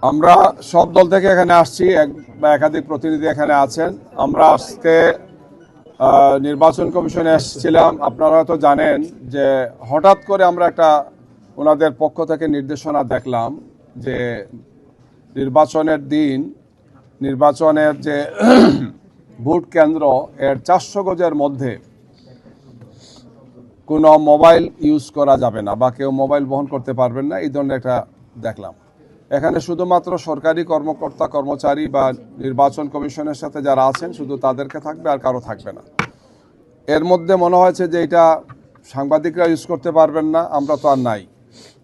আমরা সব দল থেকে এখানে আসছি, এক বা একাধিক প্রতিনিধি এখানে আছেন। আমরা আজকে নির্বাচন কমিশনে এসেছিলাম। আপনারা হয়তো জানেন যে হঠাৎ করে আমরা একটা ওনাদের পক্ষ থেকে নির্দেশনা দেখলাম যে নির্বাচনের দিন নির্বাচনের যে ভোট কেন্দ্র এর 400 গজের মধ্যে কোনো মোবাইল ইউজ করা যাবে না বা কেউ মোবাইল বহন করতে পারবেন না, এই ধরনের একটা দেখলাম। এখানে শুধুমাত্র সরকারি কর্মকর্তা কর্মচারী বা নির্বাচন কমিশনের সাথে যারা আছেন শুধু তাদেরকে থাকবে, আর কারো থাকবে না। এর মধ্যে মনে হয়েছে যে এটা সাংবাদিকরা ইউজ করতে পারবেন না, আমরা তো আর নাই।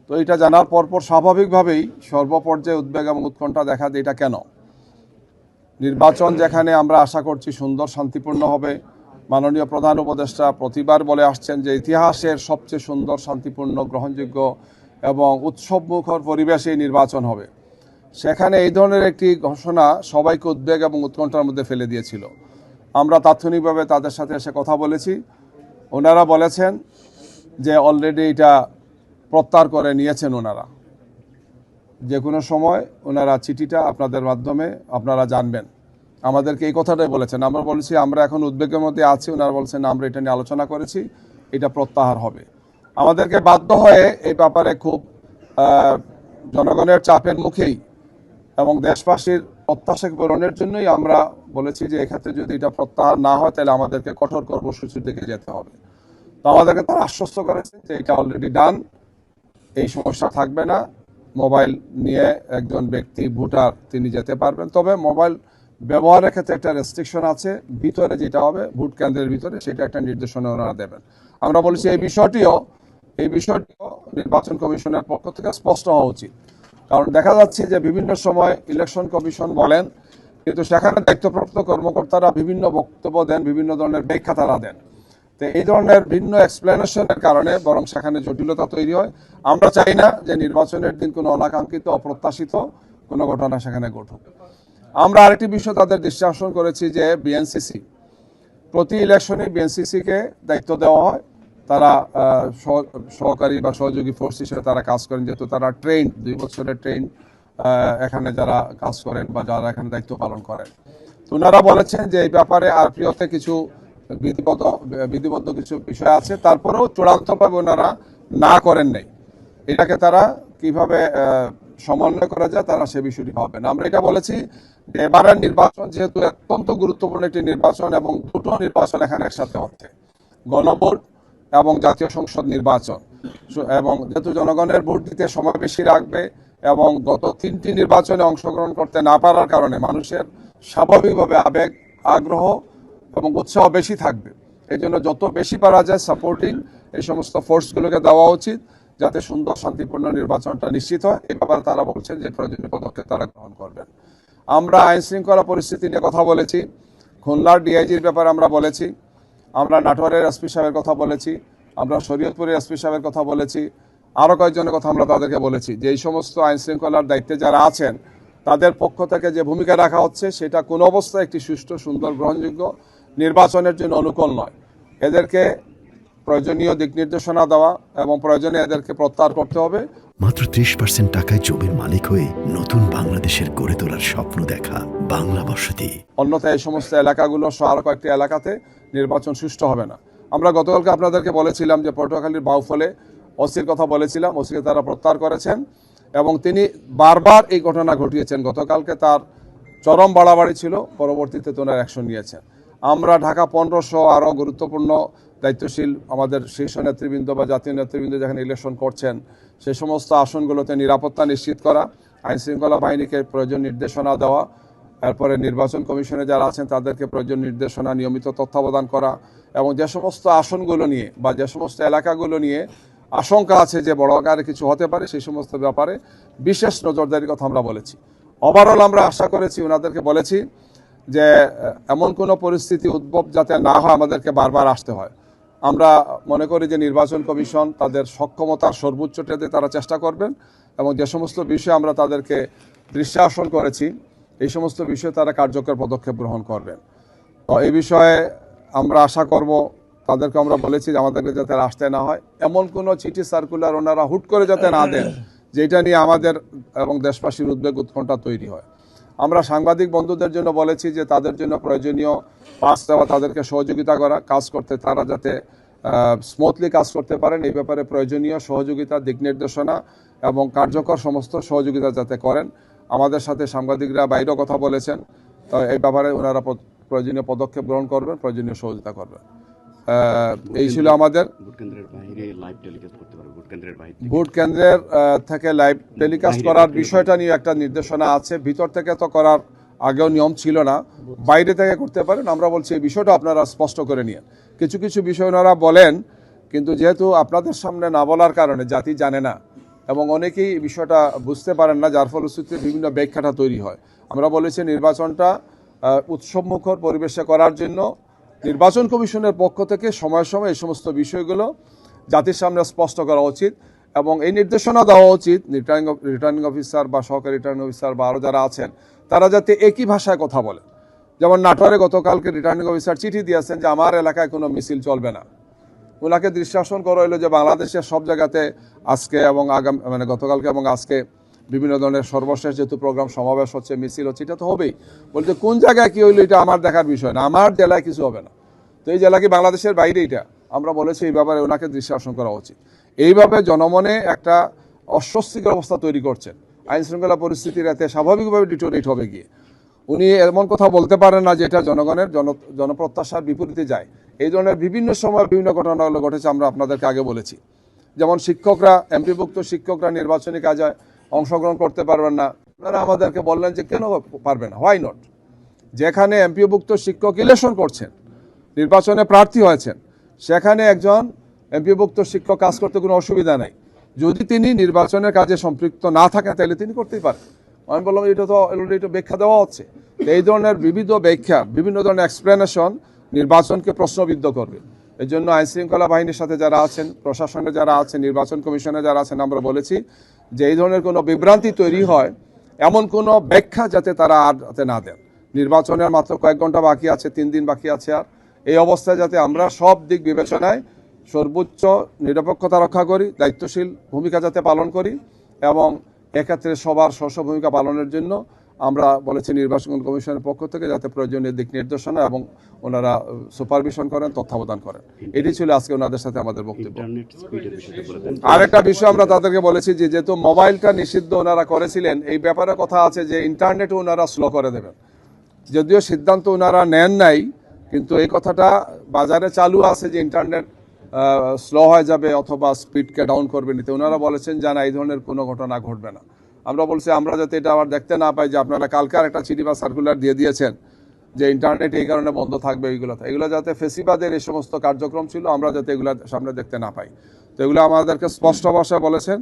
তো এটা জানার পরপর স্বাভাবিকভাবেই সর্বপর্যায়ে উদ্বেগ এবং উৎকণ্ঠা দেখা দেয়। এটা কেন? নির্বাচন যেখানে আমরা আশা করছি সুন্দর শান্তিপূর্ণ হবে, মাননীয় প্রধান উপদেষ্টা প্রতিবার বলে আসছেন যে ইতিহাসের সবচেয়ে সুন্দর শান্তিপূর্ণ গ্রহণযোগ্য এবং উৎসবমুখর পরিবেশে নির্বাচন হবে, সেখানে এই ধরনের একটি ঘোষণা সবাইকে উদ্বেগ এবং উৎকণ্ঠার মধ্যে ফেলে দিয়েছিল। আমরা তাৎক্ষণিকভাবে তাদের সাথে এসে কথা বলেছি। ওনারা বলেছেন যে অলরেডি এটা প্রত্যাহার করে নিয়েছেন ওনারা, যে কোনো সময় ওনারা চিঠিটা আপনাদের মাধ্যমে আপনারা জানবেন। আমাদেরকে এই কথাটাই বলেছেন। আমরা বলেছি আমরা এখন উদ্বেগের মধ্যে আছি, ওনারা বলছেন আমরা এটা নিয়ে আলোচনা করেছি, এটা প্রত্যাহার হবে। আমাদেরকে বাধ্য হয়ে এই ব্যাপারে খুব জনগণের চাপের মুখেই এবং দেশবাসীর প্রত্যাশা পূরণের জন্যই আমরা বলেছি যে এক্ষেত্রে যদি এটা প্রত্যাহার না হয় তাহলে আমাদেরকে কঠোর কর্মসূচির দিকে যেতে হবে। তো আমাদেরকে তারা আশ্বস্ত করেছে যে এটা অলরেডি ডান, এই সমস্যা থাকবে না। মোবাইল নিয়ে একজন ব্যক্তি ভোটার তিনি যেতে পারবেন, তবে মোবাইল ব্যবহারের ক্ষেত্রে একটা রেস্ট্রিকশন আছে। ভিতরে যেটা হবে ভোট কেন্দ্রের ভিতরে সেটা একটা নির্দেশনা ওনারা দেবেন। আমরা বলেছি এই বিষয়টিও নির্বাচন কমিশনের পক্ষ থেকে স্পষ্ট হওয়া উচিত। কারণ দেখা যাচ্ছে যে বিভিন্ন সময় ইলেকশন কমিশন বলেন, কিন্তু সেখানে দায়িত্বপ্রাপ্ত কর্মকর্তারা বিভিন্ন বক্তব্য দেন, বিভিন্ন ধরনের ব্যাখ্যা তারা দেন। তো এই ধরনের ভিন্ন এক্সপ্লেনেশনের কারণে বরং সেখানে জটিলতা তৈরি হয়। আমরা চাই না যে নির্বাচনের দিন কোনো অনাকাঙ্ক্ষিত অপ্রত্যাশিত কোনো ঘটনা সেখানে ঘটুক। আমরা আরেকটি বিষয় তাদের দৃষ্টি আকর্ষণ করেছি যে বিএনসিসি, প্রতি ইলেকশনে বিএনসিসিকে দায়িত্ব দেওয়া হয়। তারা সহকারী বা সহযোগী ফোর্স হিসেবে তারা কাজ করেন, যেহেতু তারা ট্রেন 2 বছরের ট্রেন এখানে যারা কাজ করেন বা যারা এখানে দায়িত্ব পালন করেন। তো ওনারা বলেছেন যে এই ব্যাপারে আরপিওতে কিছু বিধিবদ্ধ কিছু বিষয় আছে, তারপরেও চূড়ান্তভাবে ওনারা না করেন নাই। এটাকে তারা কিভাবে সমন্বয় করা যায় তারা সে বিষয়টি ভাববেন। আমরা এটা বলেছি যে এবারের নির্বাচন যেহেতু অত্যন্ত গুরুত্বপূর্ণ একটি নির্বাচন এবং দুটো নির্বাচন এখানে একসাথে হচ্ছে, গণভোট এবং জাতীয় সংসদ নির্বাচন, এবং যেহেতু জনগণের ভোট দিতে সময় বেশি রাখবে এবং গত 3টি নির্বাচনে অংশগ্রহণ করতে না পারার কারণে মানুষের স্বাভাবিকভাবে আবেগ, আগ্রহ এবং উৎসাহ বেশি থাকবে। এই জন্য যত বেশি পারা যায় সাপোর্টিং এই সমস্ত ফোর্সগুলোকে দেওয়া উচিত, যাতে সুন্দর শান্তিপূর্ণ নির্বাচনটা নিশ্চিত হয়। এই ব্যাপারে তারা বলছেন যে প্রয়োজনীয় পদক্ষেপ তারা গ্রহণ করবেন। আমরা আইন শৃঙ্খলা পরিস্থিতি নিয়ে কথা বলেছি, খুলনার ডিআইজির ব্যাপারে আমরা বলেছি, আমরা নাটোরের এসপি সাহেবের কথা বলেছি, আমরা শরীয়তপুরের এসপি সাহেবের কথা বলেছি, আরও কয়েকজনের কথা আমরা তাদেরকে বলেছি যে এই সমস্ত আইন শৃঙ্খলার দায়িত্বে যারা আছেন তাদের পক্ষ থেকে যে ভূমিকা রাখা হচ্ছে সেটা কোনো অবস্থায় একটি সুষ্ঠু সুন্দর গ্রহণযোগ্য নির্বাচনের জন্য অনুকূল নয়। এদেরকে প্রয়োজনীয় দিক নির্দেশনা দেওয়া এবং প্রয়োজনে এদেরকে প্রত্যাহার করতে হবে। মাত্র 30% টাকায় জমির মালিক হয়ে নতুন বাংলাদেশের গড়ে তোলার স্বপ্ন দেখা বাংলা বসতি। অন্যথায় এই সমস্ত এলাকাগুলো সহ আরও কয়েকটি এলাকাতে নির্বাচন সুষ্ঠু হবে না। আমরা গতকালকে আপনাদেরকে বলেছিলাম যে পটুয়াখালীর বাউফলে ওসির কথা বলেছিলাম, ওসিকে তারা প্রত্যাহার করেছেন এবং তিনি বারবার এই ঘটনা ঘটিয়েছেন। গতকালকে তার চরম বাড়াবাড়ি ছিল, পরবর্তীতে তোনার অ্যাকশন নিয়েছেন। আমরা ঢাকা 1500 আরও গুরুত্বপূর্ণ দায়িত্বশীল আমাদের শীর্ষ নেতৃবৃন্দ বা জাতীয় নেতৃবৃন্দ যেখানে ইলেকশন করছেন সেই সমস্ত আসনগুলোতে নিরাপত্তা নিশ্চিত করা, আইন শৃঙ্খলা বাহিনীকে প্রয়োজন নির্দেশনা দেওয়া, এরপরে নির্বাচন কমিশনে যারা আছেন তাদেরকে প্রয়োজন নির্দেশনা নিয়মিত তত্ত্বাবধান করা এবং যে সমস্ত আসনগুলো নিয়ে বা যে সমস্ত এলাকাগুলো নিয়ে আশঙ্কা আছে যে বড় আকারে কিছু হতে পারে সেই সমস্ত ব্যাপারে বিশেষ নজরদারির কথা আমরা বলেছি। ওভারঅল আমরা আশা করেছি, ওনাদেরকে বলেছি যে এমন কোনো পরিস্থিতি উদ্ভব যাতে না হয় আমাদেরকে বারবার আসতে হয়। আমরা মনে করি যে নির্বাচন কমিশন তাদের সক্ষমতার সর্বোচ্চটাতে তারা চেষ্টা করবেন এবং যে সমস্ত বিষয়ে আমরা তাদেরকে দৃষ্টি আকর্ষণ করেছি এই সমস্ত বিষয়ে তারা কার্যকর পদক্ষেপ গ্রহণ করবেন। তো এই বিষয়ে আমরা আশা করব, তাদেরকে আমরা বলেছি যে আমাদেরকে যাতে আসতে না হয়, এমন কোনো চিঠি সার্কুলার ওনারা হুট করে যাতে না দেন যেটা নিয়ে আমাদের এবং দেশবাসীর উদ্বেগ উৎকণ্ঠা তৈরি হয়। আমরা সাংবাদিক বন্ধুদের জন্য বলেছি যে তাদের জন্য প্রয়োজনীয় পাস দেওয়া, তাদেরকে সহযোগিতা করা, কাজ করতে তারা যাতে স্মুথলি কাজ করতে পারেন এই ব্যাপারে প্রয়োজনীয় সহযোগিতা, দিক নির্দেশনা এবং কার্যকর সমস্ত সহযোগিতা যাতে করেন। আমাদের সাথে সাংবাদিকরা বাইরেও কথা বলেছেন, তো এই ব্যাপারে ওনারা প্রয়োজনীয় পদক্ষেপ গ্রহণ করবেন, প্রয়োজনীয় সহযোগিতা করবেন। এই ছিল আমাদের ভোট কেন্দ্রের থেকে লাইভ টেলিকাস্ট করার বিষয়টা নিয়ে একটা নির্দেশনা আছে। ভিতর থেকে তো করার আগেও নিয়ম ছিল না, বাইরে থেকে করতে পারেন। আমরা বলছি এই বিষয়টা আপনারা স্পষ্ট করে নিন। কিছু কিছু বিষয় ওনারা বলেন, কিন্তু যেহেতু আপনাদের সামনে না বলার কারণে জাতি জানে না এবং অনেকেই এই বিষয়টা বুঝতে পারেন না, যার ফলশ্রুতিতে বিভিন্ন ব্যাখ্যাটা তৈরি হয়। আমরা বলেছি নির্বাচনটা উৎসবমুখর পরিবেশে করার জন্য নির্বাচন কমিশনের পক্ষ থেকে সময় সময় এই সমস্ত বিষয়গুলো জাতির সামনে স্পষ্ট করা উচিত এবং এই নির্দেশনা দেওয়া উচিত রিটার্নিং অফিসার বা সহকারী রিটার্নিং অফিসার বা আরও যারা আছেন তারা যাতে একই ভাষায় কথা বলে। যেমন নাটোরে গতকালকে রিটার্নিং অফিসার চিঠি দিয়েছেন যে আমার এলাকায় কোনো মিছিল চলবে না। ওনাকে দৃষ্টাসন করা হলো যে বাংলাদেশের সব জায়গাতে আজকে এবং আগামী গতকালকে এবং আজকে বিভিন্ন ধরনের সর্বশেষ যেহেতু প্রোগ্রাম সমাবেশ হচ্ছে, মিছিল হচ্ছে, এটা তো হবেই। বলছে কোন জায়গায় কি হইলো এটা আমার দেখার বিষয় না, আমার জেলায় কিছু হবে না। তো এই জেলা কি বাংলাদেশের বাইরে? এটা আমরা বলেছি এই ব্যাপারে ওনাকে দৃষ্টি আকর্ষণ করা উচিত। এইভাবে জনমনে একটা অস্বস্তিকর অবস্থা তৈরি করছেন। আইন শৃঙ্খলা পরিস্থিতির এতে স্বাভাবিকভাবে ডিটোরেট হবে গিয়ে। উনি এমন কথা বলতে পারেন না যেটা জনগণের জনপ্রত্যাশার বিপরীতে যায়। এই ধরনের বিভিন্ন সময় বিভিন্ন ঘটনাগুলো ঘটেছে, আমরা আপনাদেরকে আগে বলেছি। যেমন শিক্ষকরা, এমপিভুক্ত শিক্ষকরা নির্বাচনী কাজে অংশগ্রহণ করতে পারবেন না। আপনারা আমাদেরকে বললেন যে কেন পারবে না, হোয়াই নট? যেখানে এমপিভুক্ত শিক্ষক ইলেকশন করছেন, নির্বাচনে প্রার্থী হয়েছেন, সেখানে একজন এমপিভুক্ত শিক্ষক কাজ করতে কোনো অসুবিধা নাই। যদি তিনি নির্বাচনের কাজে সম্পৃক্ত না থাকেন তাহলে তিনি করতেই পারেন। আমি বললাম এটা তো অলরেডি ব্যাখ্যা দেওয়া হচ্ছে। এই ধরনের বিবিধ ব্যাখ্যা, বিভিন্ন ধরনের এক্সপ্লেনেশন নির্বাচনকে প্রশ্নবিদ্ধ করবে। এই জন্য আইন শৃঙ্খলা বাহিনীর সাথে যারা আছেন, প্রশাসনে যারা আছেন, নির্বাচন কমিশনে যারা আছেন, আমরা বলেছি যে এই ধরনের কোনো বিভ্রান্তি তৈরি হয় এমন কোনো ব্যাখ্যা যাতে তারা আর যাতে না দেন। নির্বাচনের মাত্র কয়েক ঘন্টা বাকি আছে, 3 দিন বাকি আছে। আর এই অবস্থায় যাতে আমরা সব দিক বিবেচনায় সর্বোচ্চ নিরপেক্ষতা রক্ষা করি, দায়িত্বশীল ভূমিকা যাতে পালন করি এবং এক্ষেত্রে সবার স্ব ভূমিকা পালনের জন্য আমরা বলেছি নির্বাচন কমিশনের পক্ষ থেকে যাতে প্রয়োজনীয় দিক নির্দেশনা এবং ওনারা সুপারভিশন করেন, তত্ত্বাবধান করেন। এটি ছিল আজকে ওনাদের সাথে আমাদের বক্তব্য। আরেকটা বিষয় আমরা তাদেরকে বলেছি যে যেহেতু মোবাইলটা নিষিদ্ধ ওনারা করেছিলেন, এই ব্যাপারে কথা আছে যে ইন্টারনেটও ওনারা স্লো করে দেবেন। যদিও সিদ্ধান্ত ওনারা নেন নাই, কিন্তু এই কথাটা বাজারে চালু আছে যে ইন্টারনেট স্লো হয়ে যাবে অথবা স্পিডকে ডাউন করবে নিতে। ওনারা বলেছেন যে না, এই ধরনের কোনো ঘটনা ঘটবে না। আমরা বলছি আমরা যাতে এটা আবার দেখতে না পাই যে আপনারা কালকে একটা চিঠি বা সার্কুলার দিয়ে দিয়েছেন যে ইন্টারনেট এই কারণে বন্ধ থাকবে। এগুলো যাতে ফেসিবাদের এই সমস্ত কার্যক্রম ছিল আমরা যাতে এগুলো সামনে দেখতে না পাই। তো এগুলো আমাদেরকে স্পষ্ট ভাষায় বলেছেন।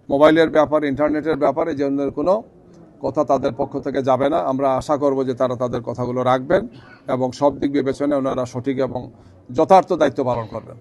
মোবাইলের ব্যাপারে, ইন্টারনেটের ব্যাপারে যে ধরনের কোনো কথা তাদের পক্ষ থেকে যাবে না। আমরা আশা করব যে তারা তাদের কথাগুলো রাখবেন এবং সব দিক বিবেচনায় ওনারা সঠিক এবং যথার্থ দায়িত্ব পালন করবেন।